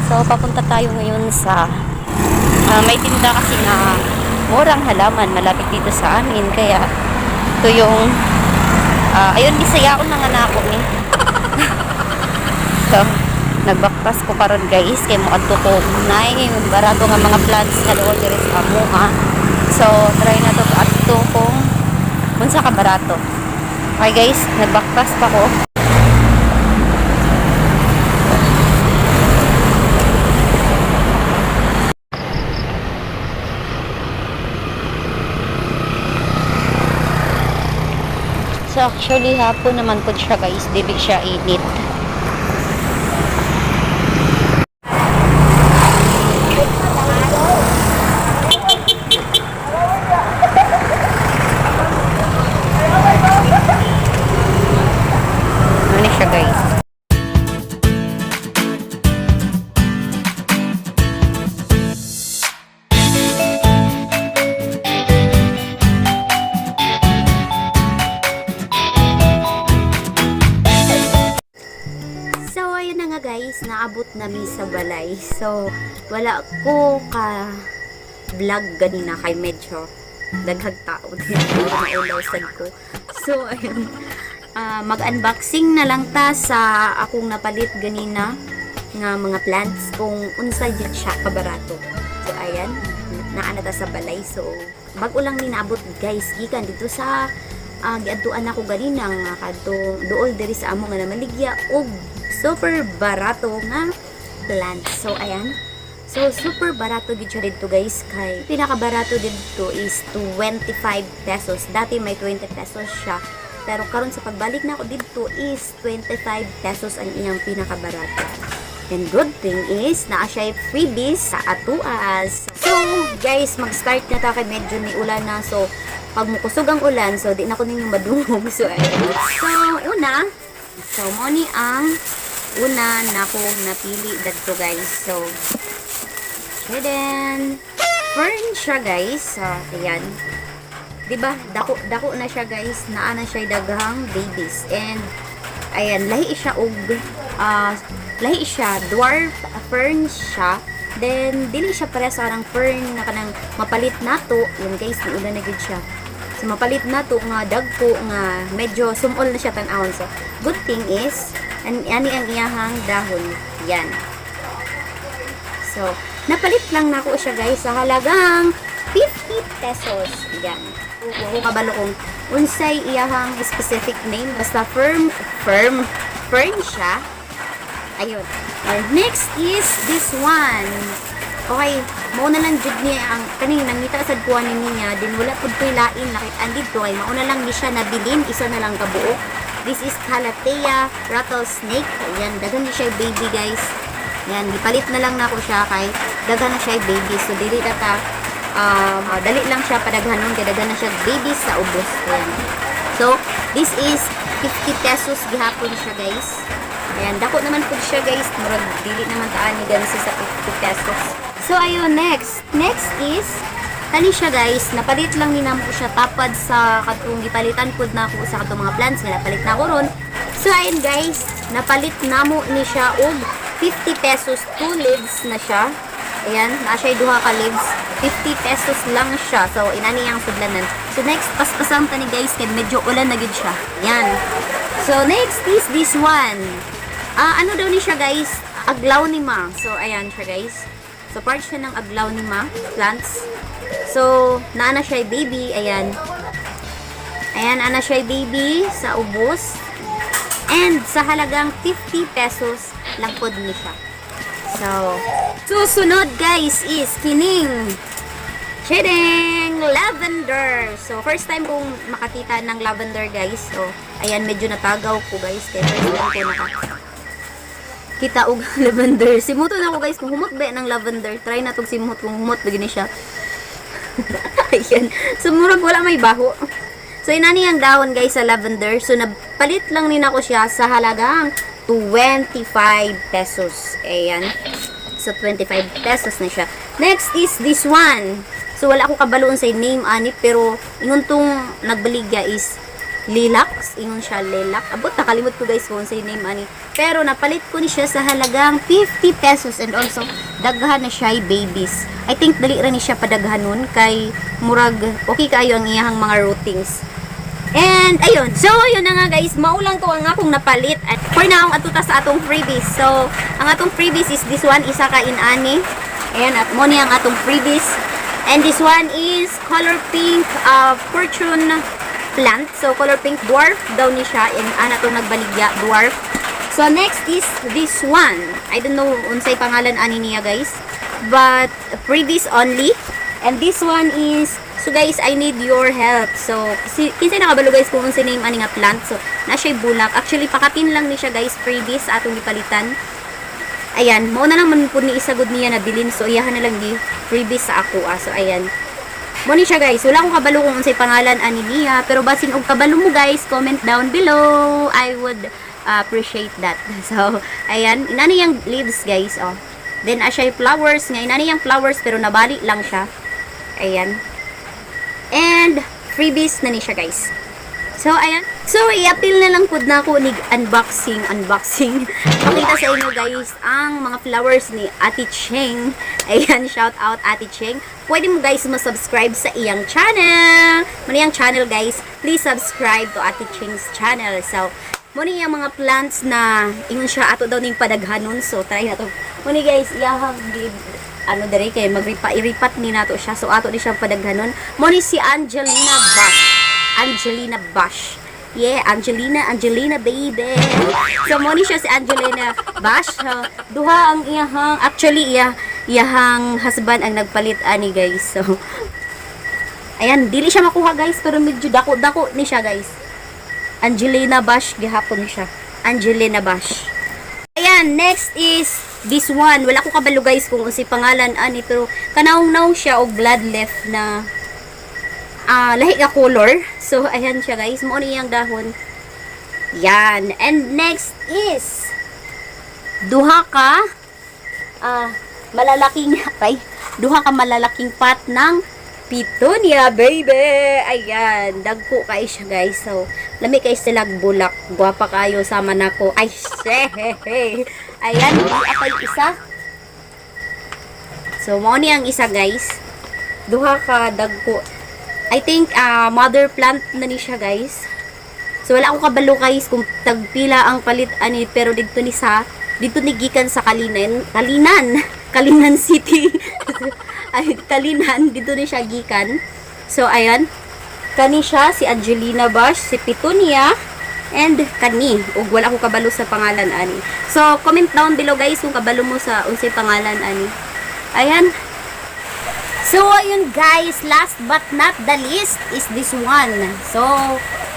So, papunta tayo ngayon sa may tinda kasi na murang halaman malapit dito sa amin. Kaya, ito yung ayun, bisaya ako ng anak ko ni. So, nagbaktas ko karon guys. Kaya mo adto ko nay, barato nga mga plants nga doon diri sa amo ha. So, try na to adto kung unsa ka barato. Okay guys, nagbaktas pa ko. So actually hapon naman po siya guys, dili siya init. Ano siya guys? So, ayun na nga guys, naabot namin sa balay. So, wala ko ka vlog ganina kay medyo daghag tao din maulawsan ko. So, ayun. Mag-unboxing na lang ta sa akong napalit ganina nga mga plants kung unsa jud siya kabarato. So, ayan. Naana ta sa balay. So, bago lang ni naabot guys, gikan dito sa giadtuan ako ganina nga kadto duol diri sa amo nga namaligya og super barato nga plants. So ayan. So super barato gid siya dito guys, kay pinaka-barato dito is 25 pesos. Dati may 20 pesos siya. Pero karon sa pagbalik na ako dito is 25 pesos ang iyang pinaka-barato. And good thing is naa siya freebies sa atuas. So guys, mag-start na ta kay medyo ni ulan na. So pag mukusog ang ulan, so di na ko ninyo madungog. So ayun. So una, so mo ni ang una na ko napili dito guys. So and then fern siya guys. Ayan. Diba? Dako na siya guys. Naa na siya daghang babies. And ayan, lahi siya og lahi siya dwarf fern siya. Then dili siya para sa arang fern na kanang mapalit nato. Yun guys, niulan na gid siya. So mapalit nato nga dagko nga medyo sumol na siya tan-awon. So good thing is ani ang iyahang dahon. Yan. So napalit lang nako siya guys sa halagang 50 pesos. Yan. Kung kabalo kung unsay iyahang specific name, basta fern siya. Ayun. Next is this one. Okay, mao na lang jud niya ang kanina nangita sad kuha ni niya, din wala pud koy lain nakit andito kay mao na lang ni siya nabilin, isa na lang kabuo. This is Calathea rattlesnake. Ayan, daghan ni siya baby guys. Yan, gipalit na lang nako siya kay daghan na siya baby. So dili ta dali lang siya padaghanon kay daghan na siya baby sa ubos. Ayan. So, this is 50 pesos gihapon siya guys. Ayan, dako naman po siya guys. Murag dili naman taan ni gansi sa 50 pesos. So, ayun, next is kani siya guys, napalit lang ni namo siya tapad sa katong gipalitan pud na ako sa katong mga plants nga napalit na ako ron. So, ayun guys, napalit namo ni siya og 50 pesos, 2 leaves na siya. Ayan, na siya duha ka leaves. 50 pesos lang siya. So, inani ang sudlanan. So, next, paspasang ta ni guys, kaya medyo ulan na gid siya. Ayan. So, next is this one. Ano daw ni siya guys? Aglaonema. So, ayan siya guys. So, part siya ng aglaonema plants. So, naana siya baby. Ayan. Ayan, ana siya baby sa ubos. And, sa halagang 50 pesos lang po din siya. So, susunod guys is kining Chedeng lavender. So, first time kong makakita ng lavender guys. So, ayan, medyo natagaw ko guys. Kaya first time ko kita og lavender. Simuto na ako guys kung humot ba ng lavender. Try na tong simut kung humot ba gini siya. Ayan. So murag wala may baho. So inani ang dahon guys sa lavender. So napalit lang nina ko siya sa halagang 25 pesos. Ayan. So 25 pesos na siya. Next is this one. So wala ako kabaloon sa name ani pero ingon tong nagbaligya is Lilac, ingon siya Lilac. Abot nakalimot ko guys kung sa name ani. Pero napalit ko ni siya sa halagang 50 pesos and also daghan na siya babies. I think dali ra ni siya padaghanon kay murag okay kaayo ang iyang mga routings. And ayun, so yun na nga guys, maulang to ang akong napalit. At for now, ang atuta sa atong freebies. So, ang atong freebies is this one, isa ka inani. Ayan, at mo ni ang atong freebies. And this one is color pink fortune plant. So, color pink dwarf daw ni siya. And ana itong nagbaligya, dwarf. So, next is this one. I don't know unsay pangalan ani niya guys. But, freebies only. And this one is, so guys, I need your help. So, kinsay nakabalo guys kung unsay name ani nga plant. So, na siya bulak. Actually, pakatin lang ni siya guys, freebies atong ipalitan. Ayan, mauna lang man po ni isagod niya na bilin. So, iyahan na lang di freebies sa ako. So, ayan. Mo ni siya guys. Wala akong kabalo kung unsay pangalan ani niya. Pero basin og kabalo mo guys, comment down below. I would appreciate that. So, ayan. Inani yung leaves guys. Oh. Then, asya yung flowers. Nga, inani yung flowers pero nabali lang siya. Ayan. And, freebies na ni siya guys. So, ayan. So, i-appeal na lang po na ako ni unboxing. Pakita sa inyo guys ang mga flowers ni Ate Cheng. Ayan, shout out Ate Cheng. Pwede mo guys masubscribe sa iyang channel. Muna yung channel guys. Please subscribe to Ate Cheng's channel. So, muna yung mga plants na ingon siya ato daw ning padaghanon. So, try na to. Muna guys, iyahang ano dere kay iripat ni nato siya. So, ato di siya padaghanon. Muna si Angelina Bash. Yeah, Angelina baby. So, mo ni siya si Angelina Bash. Duha ang iyahang, actually, iyahang husband ang nagpalit ani guys. So, ayan, dili siya makuha guys, pero medyo dako-dako ni siya guys. Angelina Bash, gihapon siya. Angelina Bash. Ayan, next is this one. Wala ko kabalo guys kung unsay pangalan ani, pero kanaong-naong siya og blood left na lahi ka color. So, ayan siya guys. Mo niyang dahon. Yan. And next is duha ka malalaking malalaking pot ng petunia, baby. Ayan. Dagko kay siya guys. So, lami kay sila bulak. Guwapa kayo sama nako. Ay, ayan. Apay isa. So, mo niyang isa guys. Duha ka dagko. I think mother plant na ni siya guys. So wala akong kabalo guys kung tagpila ang palit ani, pero dito ni gikan sa Kalinan City. Ay Kalinan dito ni siya gikan. So ayan. Kani siya si Angelina Bash, si Petunia, and kani ug wala akong kabalo sa pangalan ani. So comment down below guys kung kabalo mo sa unsay pangalan ani. Ayan. So, ayun guys, last but not the least is this one. So,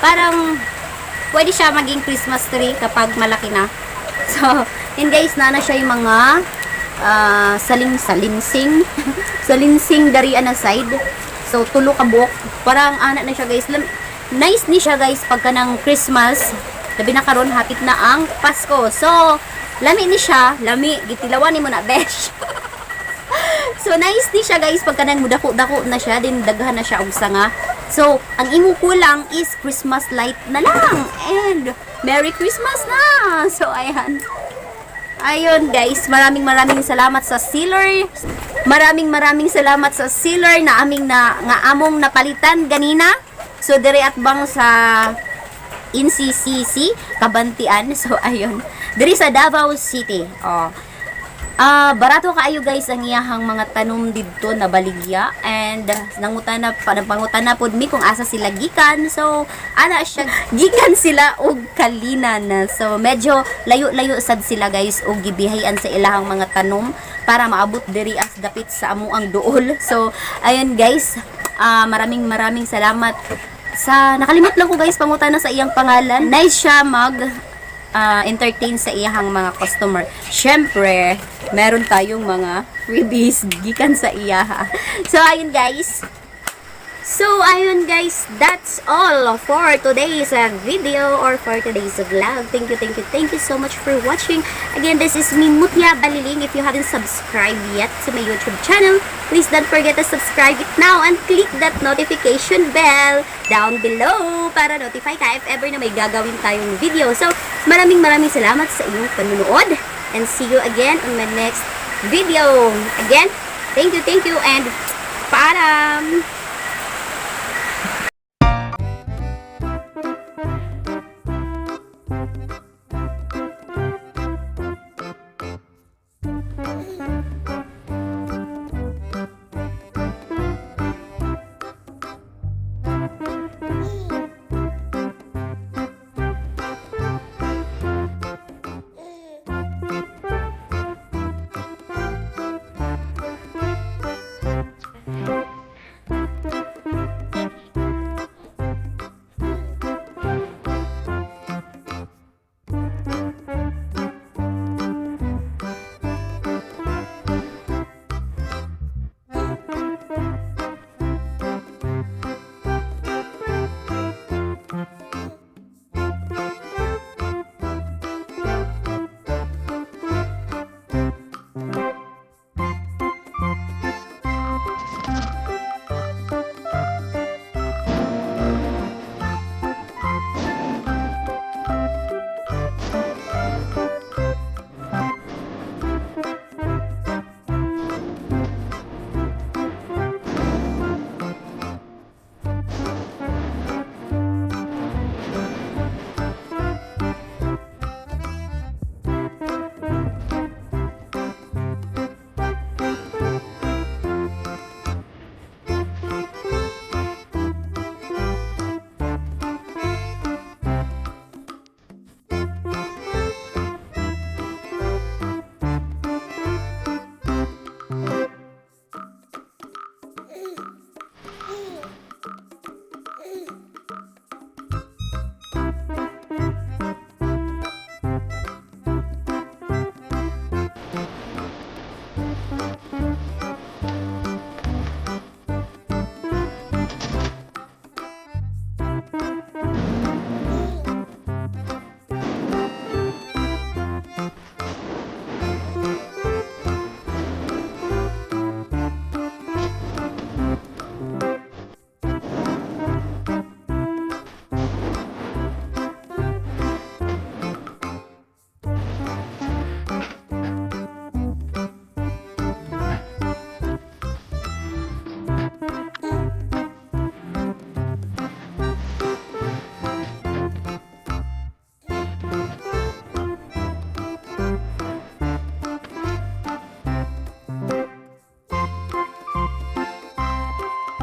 parang pwede siya maging Christmas tree kapag malaki na. So, yun guys, na siya yung mga salinsing darian na side. So, tulo ka buok. Parang anak na siya guys. Nice ni siya guys pagka ng Christmas. Labi na karon hapit na ang Pasko. So, lami ni siya. Lami, gitilawan ni mo na, besh. So, nice ni siya guys pagka nang dako-dako na siya, din daghan na siya og sanga. So, ang imo kulang is Christmas light na lang. And, Merry Christmas na! So, ayan. Ayun guys, maraming salamat sa sealer. Maraming salamat sa sealer na among napalitan ganina. So, dire at bang sa NCCC, Kabantian. So, ayun. Dire sa Davao City. Oh. Barato kaayo guys ang iyahang mga tanom didto na baligya, and pangutan na pod mi kung asa sila gikan. So ana siya gikan sila og Kalinan. So medyo layo-layo sad sila guys og gibihayan sa ilahang mga tanom para maabot diri as dapit sa amo ang duol. So ayun guys, maraming salamat sa nakalimot lang ko guys pangutan na sa iyang pangalan. Nice siya entertain sa iyang mga customer. Syempre, meron tayong mga freebies gikan sa iya. So, ayun guys. So, ayun guys, that's all for today's video or for today's vlog. Thank you so much for watching. Again, this is me, Mutya Baliling. If you haven't subscribed yet to my YouTube channel, please don't forget to subscribe it now and click that notification bell down below para notify ka if ever na may gagawin tayong video. So, maraming salamat sa inyong panunood and see you again on my next video. Again, thank you and paalam!